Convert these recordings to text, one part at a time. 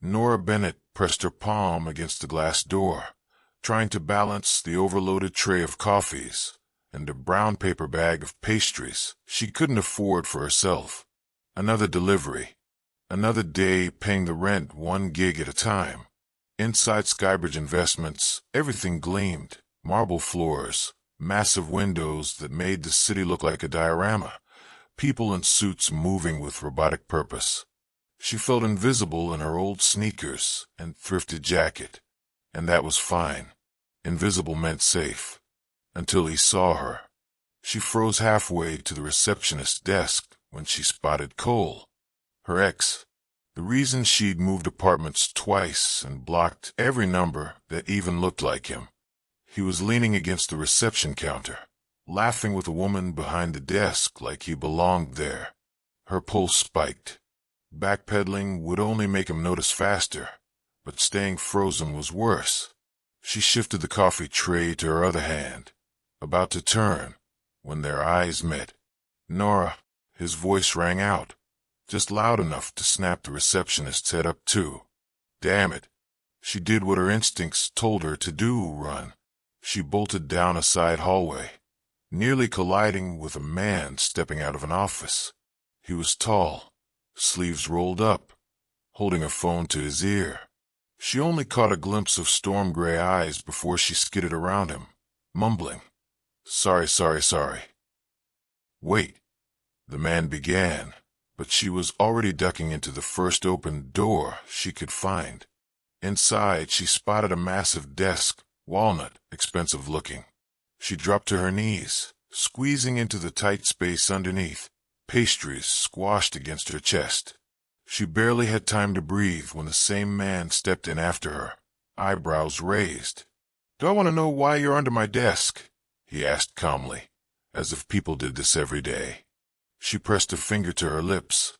Nora Bennett pressed her palm against the glass door, trying to balance the overloaded tray of coffees and a brown paper bag of pastries she couldn't afford for herself. Another delivery. Another day paying the rent 1 gig at a time. Inside Skybridge Investments, everything gleamed. Marble floors, massive windows that made the city look like a diorama, people in suits moving with robotic purpose. She felt invisible in her old sneakers and thrifted jacket, and that was fine. Invisible meant safe. Until he saw her. She froze halfway to the receptionist's desk when she spotted Cole, her ex. The reason she'd moved apartments twice and blocked every number that even looked like him. He was leaning against the reception counter, laughing with a woman behind the desk like he belonged there. Her pulse spiked. Backpedaling would only make him notice faster, but staying frozen was worse. She shifted the coffee tray to her other hand, about to turn, when their eyes met. Nora, his voice rang out, just loud enough to snap the receptionist's head up too. Damn it. She did what her instincts told her to do, run. She bolted down a side hallway, nearly colliding with a man stepping out of an office. He was tall, sleeves rolled up, holding a phone to his ear. She only caught a glimpse of storm gray eyes before she skidded around him, mumbling, Sorry. Wait, the man began, but she was already ducking into the first open door she could find. Inside, she spotted a massive desk, walnut, expensive looking. She dropped to her knees, squeezing into the tight space underneath, pastries squashed against her chest. She barely had time to breathe when the same man stepped in after her, eyebrows raised. Do I want to know why you're under my desk? He asked calmly, as if people did this every day. She pressed a finger to her lips,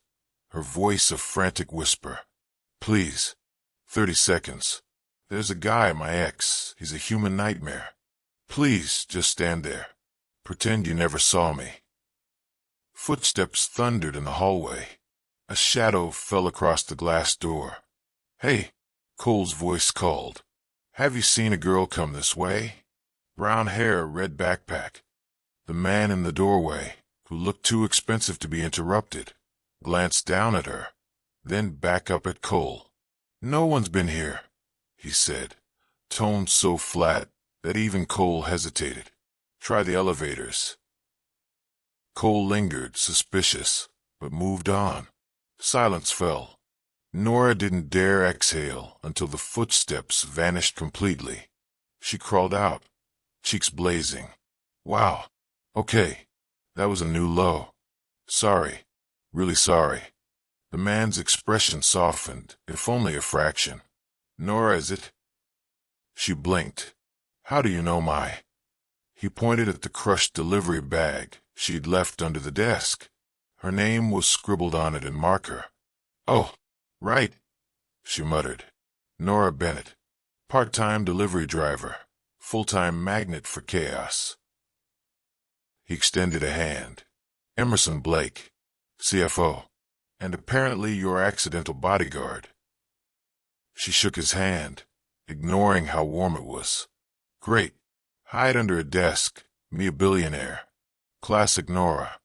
her voice a frantic whisper. Please. 30 seconds. There's a guy, my ex. He's a human nightmare. Please, just stand there. Pretend you never saw me. Footsteps thundered in the hallway. A shadow fell across the glass door. Hey, Cole's voice called. Have you seen a girl come this way? Brown hair, red backpack. The man in the doorway, who looked too expensive to be interrupted, glanced down at her, then back up at Cole. No one's been here, he said, tone so flat that even Cole hesitated. Try the elevators. Cole lingered, suspicious, but moved on. Silence fell. Nora didn't dare exhale until the footsteps vanished completely. She crawled out, cheeks blazing. Wow. Okay. That was a new low. Sorry. Really sorry. The man's expression softened, if only a fraction. Nora, is it? She blinked. How do you know my? He pointed at the crushed delivery bag she'd left under the desk. Her name was scribbled on it in marker. Oh, right, she muttered. Nora Bennett. Part-time delivery driver. Full-time magnet for chaos. He extended a hand. Emerson Blake, CFO, and apparently your accidental bodyguard. She shook his hand, ignoring how warm it was. Great. Hide under a desk. Me a billionaire. Classic Nora.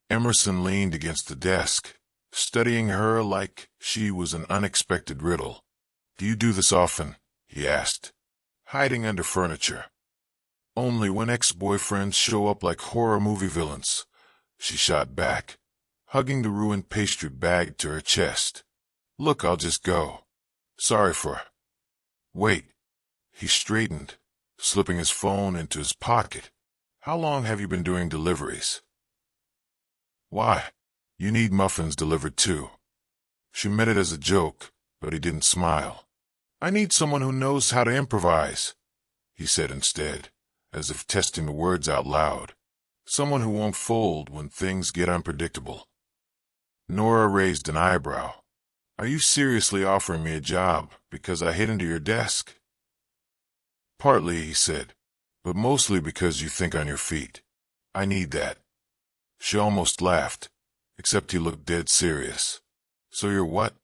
Emerson leaned against the desk, studying her like she was an unexpected riddle. Do you do this often? He asked. Hiding under furniture. Only when ex-boyfriends show up like horror movie villains, she shot back, hugging the ruined pastry bag to her chest. Look, I'll just go. Sorry for... Wait. He straightened, slipping his phone into his pocket. How long have you been doing deliveries? Why? You need muffins delivered too. She meant it as a joke, but he didn't smile. I need someone who knows how to improvise, he said instead, as if testing the words out loud. Someone who won't fold when things get unpredictable. Nora raised an eyebrow. Are you seriously offering me a job because I hid under your desk? Partly, he said, but mostly because you think on your feet. I need that. She almost laughed, except he looked dead serious. So you're what?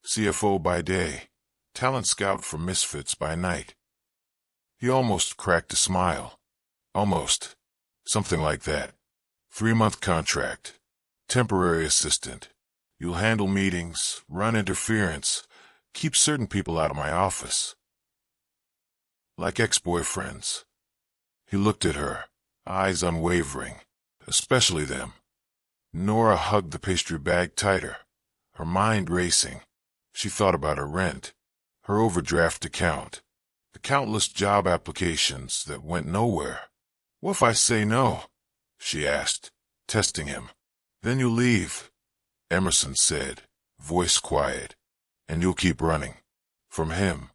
CFO by day, talent scout for misfits by night. He almost cracked a smile. Almost. Something like that. 3-month contract. Temporary assistant. You'll handle meetings, run interference, keep certain people out of my office. Like ex-boyfriends. He looked at her, eyes unwavering, especially them. Nora hugged the pastry bag tighter, her mind racing. She thought about her rent, her overdraft account, the countless job applications that went nowhere. What if I say no? She asked, testing him. Then you'll leave, Emerson said, voice quiet. And you'll keep running. From him.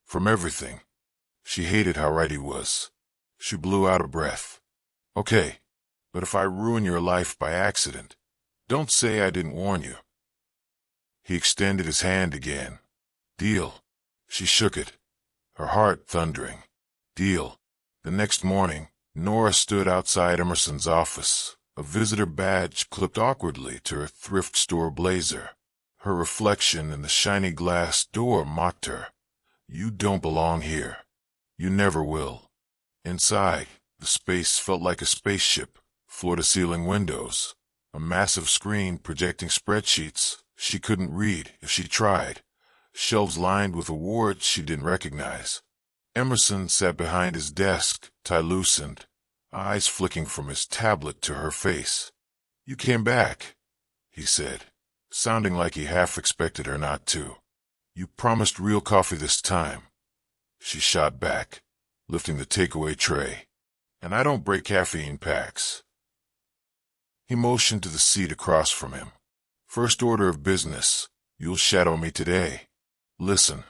From everything. She hated how right he was. She blew out a breath. Okay, but if I ruin your life by accident, don't say I didn't warn you. He extended his hand again. Deal. She shook it, her heart thundering. Deal. The next morning, Nora stood outside Emerson's office, a visitor badge clipped awkwardly to her thrift store blazer. Her reflection in the shiny glass door mocked her. You don't belong here. You never will. Inside, the space felt like a spaceship, floor-to-ceiling windows, a massive screen projecting spreadsheets she couldn't read if she tried, shelves lined with awards she didn't recognize. Emerson sat behind his desk, tie loosened, eyes flicking from his tablet to her face. You came back, he said, sounding like he half expected her not to. You promised real coffee this time. She shot back, lifting the takeaway tray. And I don't break caffeine packs. He motioned to the seat across from him. First order of business, you'll shadow me today. Listen.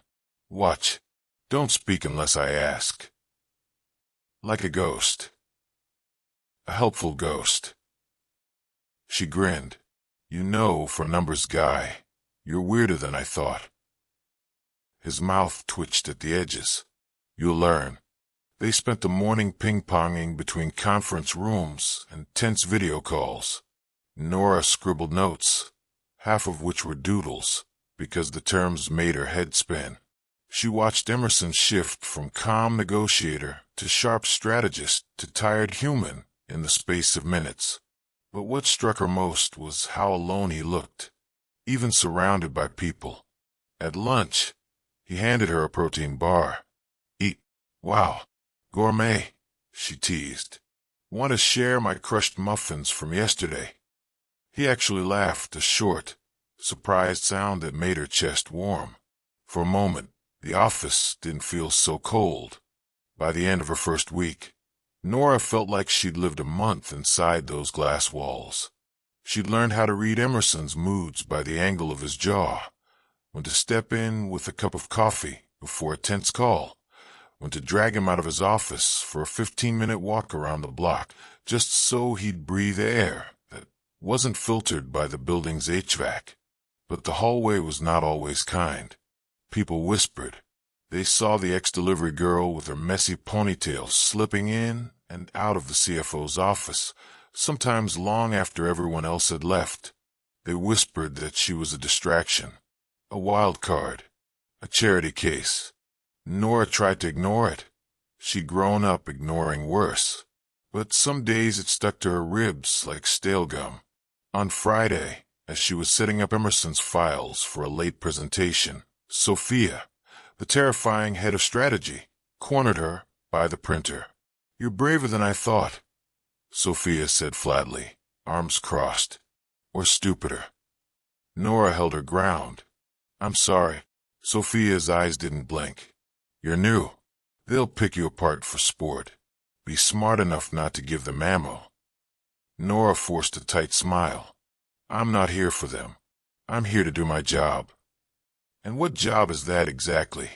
Watch. Don't speak unless I ask. Like a ghost. A helpful ghost. She grinned. You know, for a numbers guy, you're weirder than I thought. His mouth twitched at the edges. You'll learn. They spent the morning ping-ponging between conference rooms and tense video calls. Nora scribbled notes, half of which were doodles, because the terms made her head spin. She watched Emerson shift from calm negotiator to sharp strategist to tired human in the space of minutes. But what struck her most was how alone he looked, even surrounded by people. At lunch, he handed her a protein bar. Eat. Wow. Gourmet, she teased. Want to share my crushed muffins from yesterday? He actually laughed, a short, surprised sound that made her chest warm. For a moment, the office didn't feel so cold. By the end of her first week, Nora felt like she'd lived a month inside those glass walls. She'd learned how to read Emerson's moods by the angle of his jaw, when to step in with a cup of coffee before a tense call, when to drag him out of his office for a 15-minute walk around the block, just so he'd breathe air that wasn't filtered by the building's HVAC. But the hallway was not always kind. People whispered. They saw the ex-delivery girl with her messy ponytail slipping in and out of the CFO's office, sometimes long after everyone else had left. They whispered that she was a distraction, a wild card, a charity case. Nora tried to ignore it. She'd grown up ignoring worse. But some days it stuck to her ribs like stale gum. On Friday, as she was setting up Emerson's files for a late presentation, Sophia, the terrifying head of strategy, cornered her by the printer. You're braver than I thought, Sophia said flatly, arms crossed. Or stupider. Nora held her ground. I'm sorry. Sophia's eyes didn't blink. You're new. They'll pick you apart for sport. Be smart enough not to give them ammo. Nora forced a tight smile. I'm not here for them. I'm here to do my job. And what job is that exactly?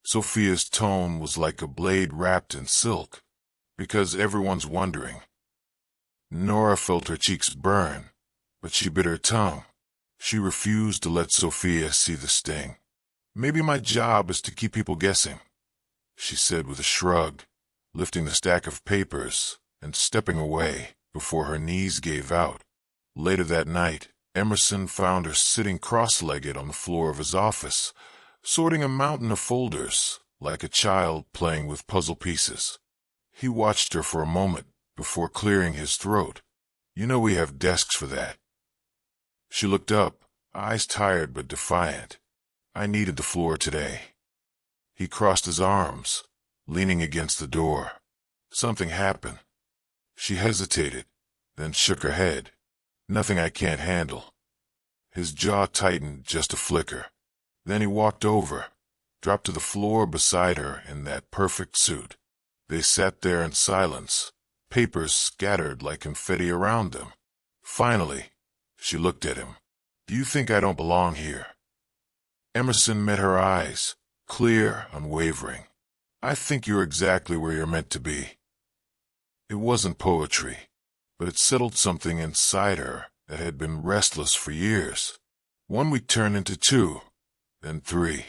Sophia's tone was like a blade wrapped in silk, because everyone's wondering. Nora felt her cheeks burn, but she bit her tongue. She refused to let Sophia see the sting. Maybe my job is to keep people guessing, she said with a shrug, lifting the stack of papers and stepping away before her knees gave out. Later that night, Emerson found her sitting cross-legged on the floor of his office, sorting a mountain of folders, like a child playing with puzzle pieces. He watched her for a moment before clearing his throat. You know we have desks for that. She looked up, eyes tired but defiant. I needed the floor today. He crossed his arms, leaning against the door. Something happened. She hesitated, then shook her head. Nothing I can't handle. His jaw tightened just a flicker. Then he walked over, dropped to the floor beside her in that perfect suit. They sat there in silence, papers scattered like confetti around them. Finally, she looked at him. Do you think I don't belong here? Emerson met her eyes, clear, unwavering. I think you're exactly where you're meant to be. It wasn't poetry, but it settled something inside her that had been restless for years. 1 week turned into 2, then 3.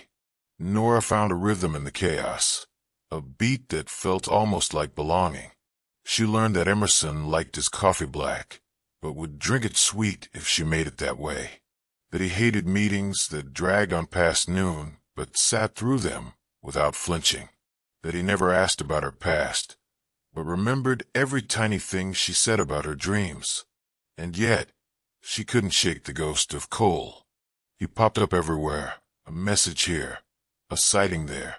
Nora found a rhythm in the chaos, a beat that felt almost like belonging. She learned that Emerson liked his coffee black, but would drink it sweet if she made it that way. That he hated meetings that dragged on past noon, but sat through them without flinching. That he never asked about her past, but remembered every tiny thing she said about her dreams. And yet, she couldn't shake the ghost of Cole. He popped up everywhere, a message here, a sighting there.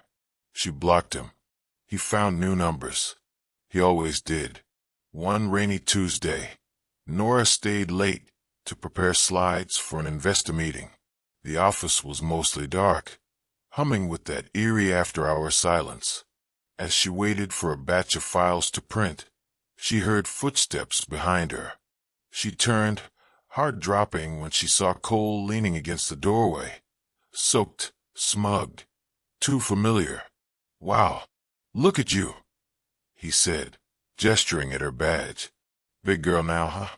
She blocked him. He found new numbers. He always did. One rainy Tuesday, Nora stayed late to prepare slides for an investor meeting. The office was mostly dark, humming with that eerie after-hour silence. As she waited for a batch of files to print, she heard footsteps behind her. She turned, heart dropping when she saw Cole leaning against the doorway. Soaked, smug, too familiar. Wow, look at you, he said, gesturing at her badge. Big girl now, huh?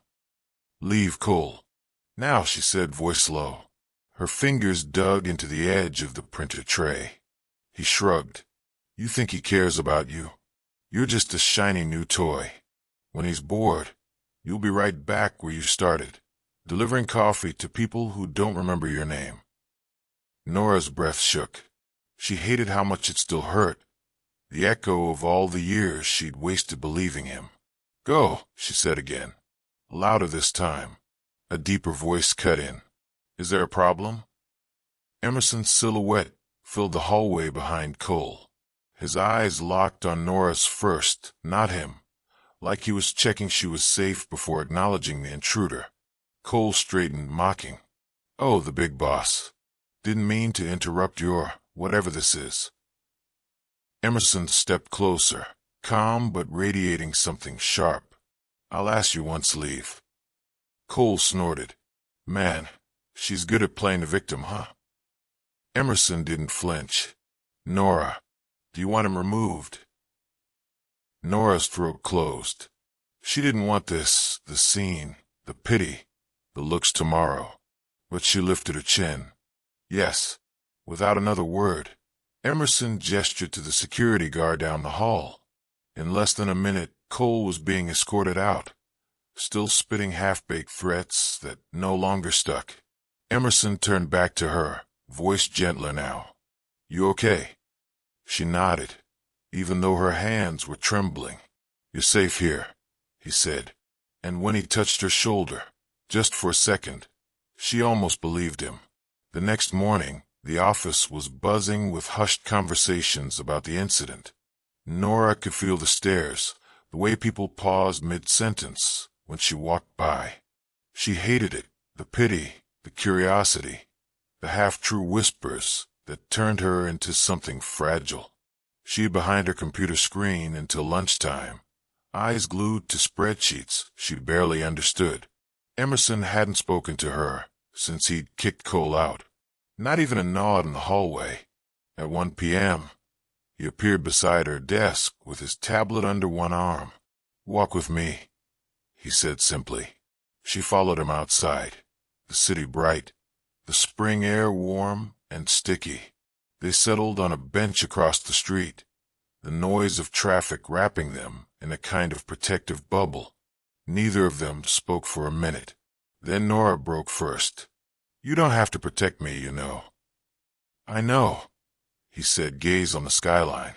Leave, Cole. Now, she said, voice low. Her fingers dug into the edge of the printer tray. He shrugged. You think he cares about you? You're just a shiny new toy. When he's bored, you'll be right back where you started, delivering coffee to people who don't remember your name. Nora's breath shook. She hated how much it still hurt, the echo of all the years she'd wasted believing him. Go, she said again, louder this time. A deeper voice cut in. Is there a problem? Emerson's silhouette filled the hallway behind Cole. His eyes locked on Nora's first, not him, like he was checking she was safe before acknowledging the intruder. Cole straightened, mocking. Oh, the big boss. Didn't mean to interrupt your whatever this is. Emerson stepped closer, calm but radiating something sharp. I'll ask you once, leave. Cole snorted. Man, she's good at playing the victim, huh? Emerson didn't flinch. Nora, do you want him removed? Nora's throat closed. She didn't want this, the scene, the pity, the looks tomorrow. But she lifted her chin. Yes. Without another word, Emerson gestured to the security guard down the hall. In less than a minute, Cole was being escorted out, still spitting half-baked threats that no longer stuck. Emerson turned back to her, voice gentler now. You okay? She nodded, even though her hands were trembling. You're safe here, he said. And when he touched her shoulder, just for a second, she almost believed him. The next morning, the office was buzzing with hushed conversations about the incident. Nora could feel the stares, the way people paused mid-sentence when she walked by. She hated it, the pity, the curiosity, the half-true whispers that turned her into something fragile. She behind her computer screen until lunchtime, eyes glued to spreadsheets she barely understood. Emerson hadn't spoken to her since he'd kicked Cole out. Not even a nod in the hallway. At 1 p.m., he appeared beside her desk with his tablet under one arm. Walk with me, he said simply. She followed him outside, the city bright, the spring air warm and sticky. They settled on a bench across the street, the noise of traffic wrapping them in a kind of protective bubble. Neither of them spoke for a minute. Then Nora broke first. You don't have to protect me, you know. I know, he said, gaze on the skyline.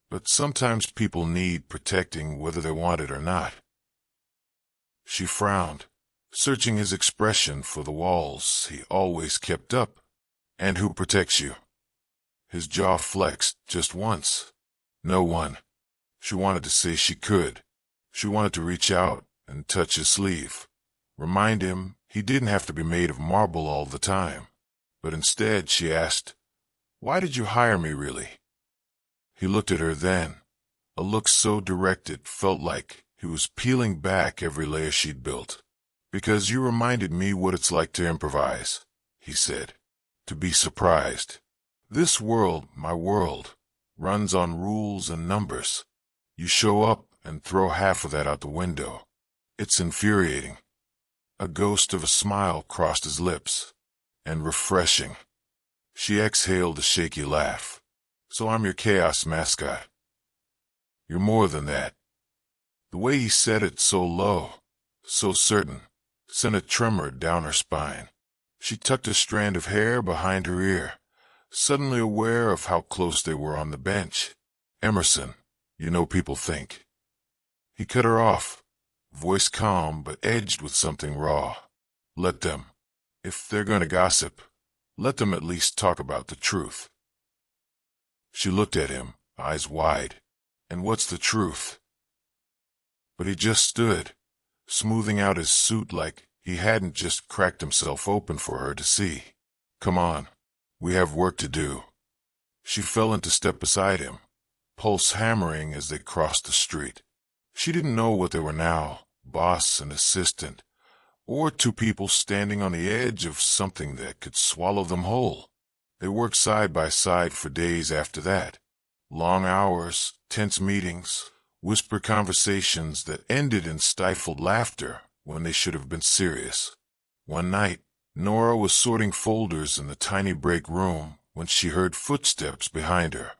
But sometimes people need protecting whether they want it or not. She frowned, searching his expression for the walls he always kept up. And who protects you? His jaw flexed just once. No one. She wanted to say she could. She wanted to reach out and touch his sleeve, remind him he didn't have to be made of marble all the time. But instead she asked, "Why did you hire me, really?" He looked at her then, a look so direct it felt like he was peeling back every layer she'd built. "Because you reminded me what it's like to improvise," he said, "to be surprised. This world, my world, runs on rules and numbers. You show up and throw half of that out the window. It's infuriating." A ghost of a smile crossed his lips. "And refreshing." She exhaled a shaky laugh. "So I'm your chaos mascot." "You're more than that." The way he said it so low, so certain, sent a tremor down her spine. She tucked a strand of hair behind her ear, suddenly aware of how close they were on the bench. "Emerson, you know people think." He cut her off, voice calm but edged with something raw. "Let them. If they're going to gossip, let them at least talk about the truth." She looked at him, eyes wide. "And what's the truth?" But he just stood, smoothing out his suit like he hadn't just cracked himself open for her to see. "Come on. We have work to do." She fell into step beside him, pulse hammering as they crossed the street. She didn't know what they were now, boss and assistant, or two people standing on the edge of something that could swallow them whole. They worked side by side for days after that. Long hours, tense meetings, whispered conversations that ended in stifled laughter when they should have been serious. One night, Nora was sorting folders in the tiny break room when she heard footsteps behind her.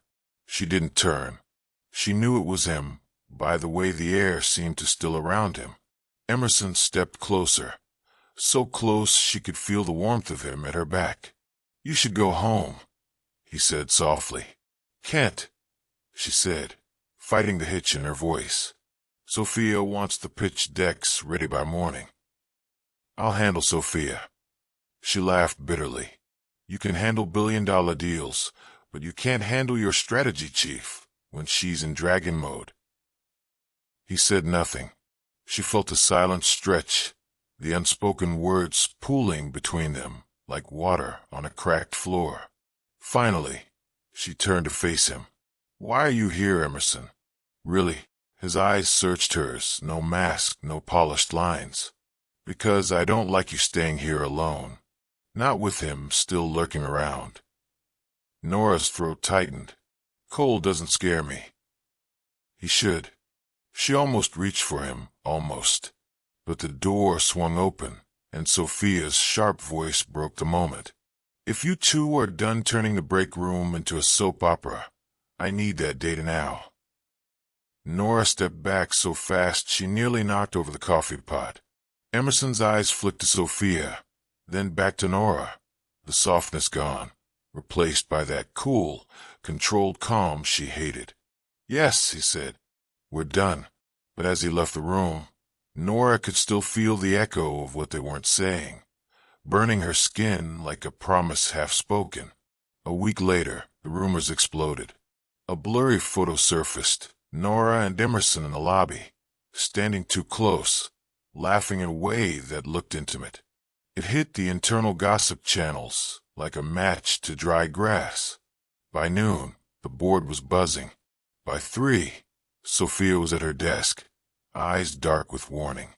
She didn't turn. She knew it was him by the way the air seemed to still around him. Emerson stepped closer, so close she could feel the warmth of him at her back. "You should go home," he said softly. "Can't," she said, fighting the hitch in her voice. "Sophia wants the pitch decks ready by morning." "I'll handle Sophia." She laughed bitterly. "You can handle billion-dollar deals, but you can't handle your strategy chief when she's in dragon mode." He said nothing. She felt a silent stretch, the unspoken words pooling between them like water on a cracked floor. Finally, she turned to face him. "Why are you here, Emerson?" "Really?" His eyes searched hers, no mask, no polished lines. "Because I don't like you staying here alone. Not with him still lurking around." Nora's throat tightened. "Cold doesn't scare me." He should. She almost reached for him, almost. But the door swung open, and Sophia's sharp voice broke the moment. "If you two are done turning the break room into a soap opera, I need that data now." Nora stepped back so fast she nearly knocked over the coffee pot. Emerson's eyes flicked to Sophia, then back to Nora, the softness gone, replaced by that cool, controlled calm she hated. "Yes," he said, "we're done." But as he left the room, Nora could still feel the echo of what they weren't saying, burning her skin like a promise half-spoken. A week later, the rumors exploded. A blurry photo surfaced, Nora and Emerson in the lobby, standing too close, laughing in a way that looked intimate. It hit the internal gossip channels like a match to dry grass. By noon, the board was buzzing. By 3, Sophia was at her desk, eyes dark with warning.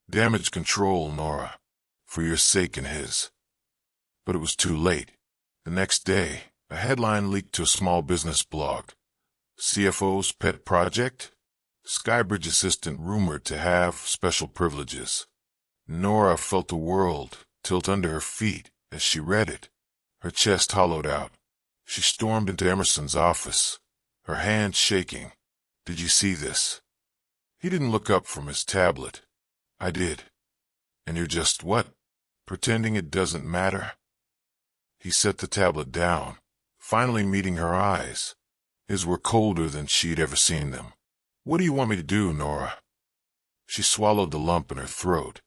"Damage control, Nora, for your sake and his." But it was too late. The next day, a headline leaked to a small business blog. "CFO's pet project? Skybridge assistant rumored to have special privileges." Nora felt the world tilt under her feet as she read it. Her chest hollowed out. She stormed into Emerson's office, her hands shaking. "Did you see this?" He didn't look up from his tablet. "I did." "And you're just what? Pretending it doesn't matter?" He set the tablet down, finally meeting her eyes. His were colder than she'd ever seen them. "What do you want me to do, Nora?" She swallowed the lump in her throat.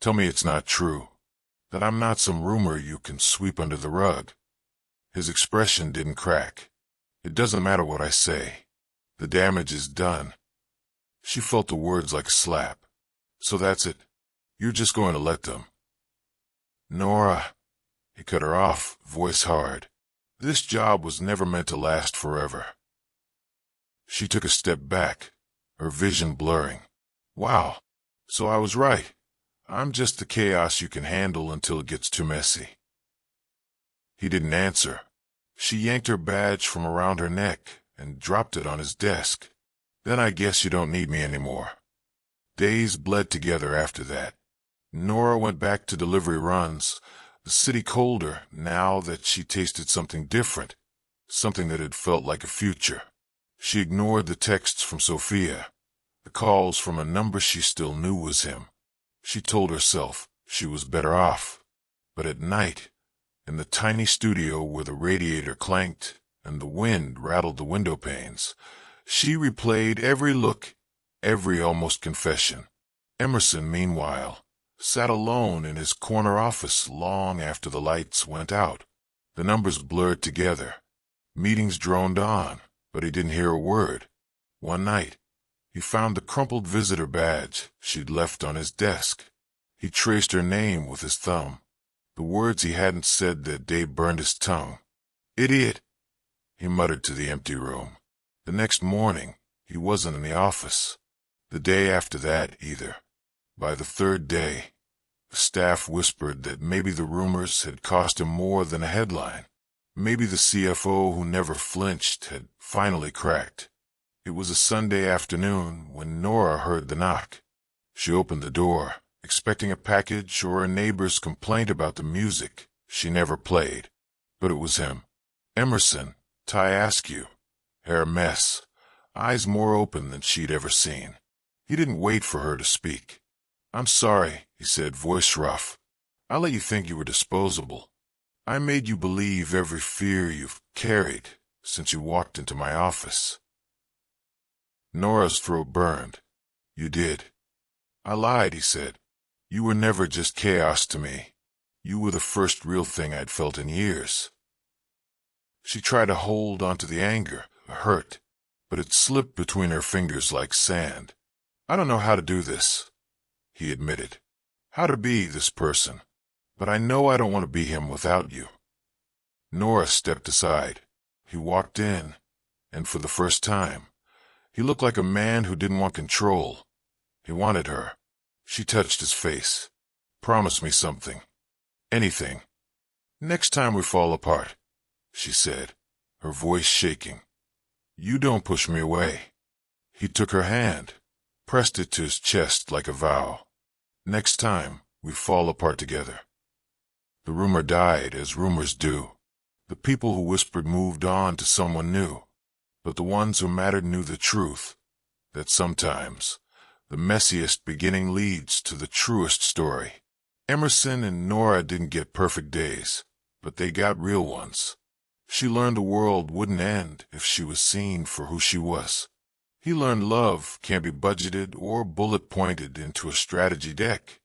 "Tell me it's not true. That I'm not some rumor you can sweep under the rug." His expression didn't crack. "It doesn't matter what I say. The damage is done." She felt the words like a slap. "So that's it. You're just going to let them." "Nora," he cut her off, voice hard. "This job was never meant to last forever." She took a step back, her vision blurring. "Wow, so I was right. I'm just the chaos you can handle until it gets too messy." He didn't answer. She yanked her badge from around her neck and dropped it on his desk. "Then I guess you don't need me anymore." Days bled together after that. Nora went back to delivery runs, the city colder now that she tasted something different, something that had felt like a future. She ignored the texts from Sophia, the calls from a number she still knew was him. She told herself she was better off. But at night, in the tiny studio where the radiator clanked and the wind rattled the window panes, she replayed every look, every almost confession. Emerson, meanwhile, sat alone in his corner office long after the lights went out. The numbers blurred together. Meetings droned on, but he didn't hear a word. One night, he found the crumpled visitor badge she'd left on his desk. He traced her name with his thumb. The words he hadn't said that day burned his tongue. "Idiot," he muttered to the empty room. The next morning, he wasn't in the office. The day after that, either. By the third day, the staff whispered that maybe the rumors had cost him more than a headline. Maybe the CFO who never flinched had finally cracked. It was a Sunday afternoon when Nora heard the knock. She opened the door, expecting a package or a neighbor's complaint about the music she never played. But it was him. Emerson, tie askew, hair a mess, eyes more open than she'd ever seen. He didn't wait for her to speak. "I'm sorry," he said, voice rough. "I let you think you were disposable. I made you believe every fear you've carried since you walked into my office." Nora's throat burned. "You did." "I lied," he said. "You were never just chaos to me. You were the first real thing I'd felt in years." She tried to hold onto the anger, the hurt, but it slipped between her fingers like sand. "I don't know how to do this," he admitted. "How to be this person. But I know I don't want to be him without you." Nora stepped aside. He walked in, and for the first time, he looked like a man who didn't want control. He wanted her. She touched his face. "Promise me something. Anything." "Next time we fall apart," she said, her voice shaking. "You don't push me away." He took her hand, pressed it to his chest like a vow. "Next time we fall apart together." The rumor died, as rumors do. The people who whispered moved on to someone new. But the ones who mattered knew the truth, that sometimes the messiest beginning leads to the truest story. Emerson and Nora didn't get perfect days, but they got real ones. She learned the world wouldn't end if she was seen for who she was. He learned love can't be budgeted or bullet-pointed into a strategy deck.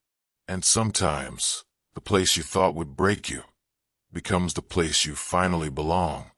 And sometimes the place you thought would break you becomes the place you finally belong.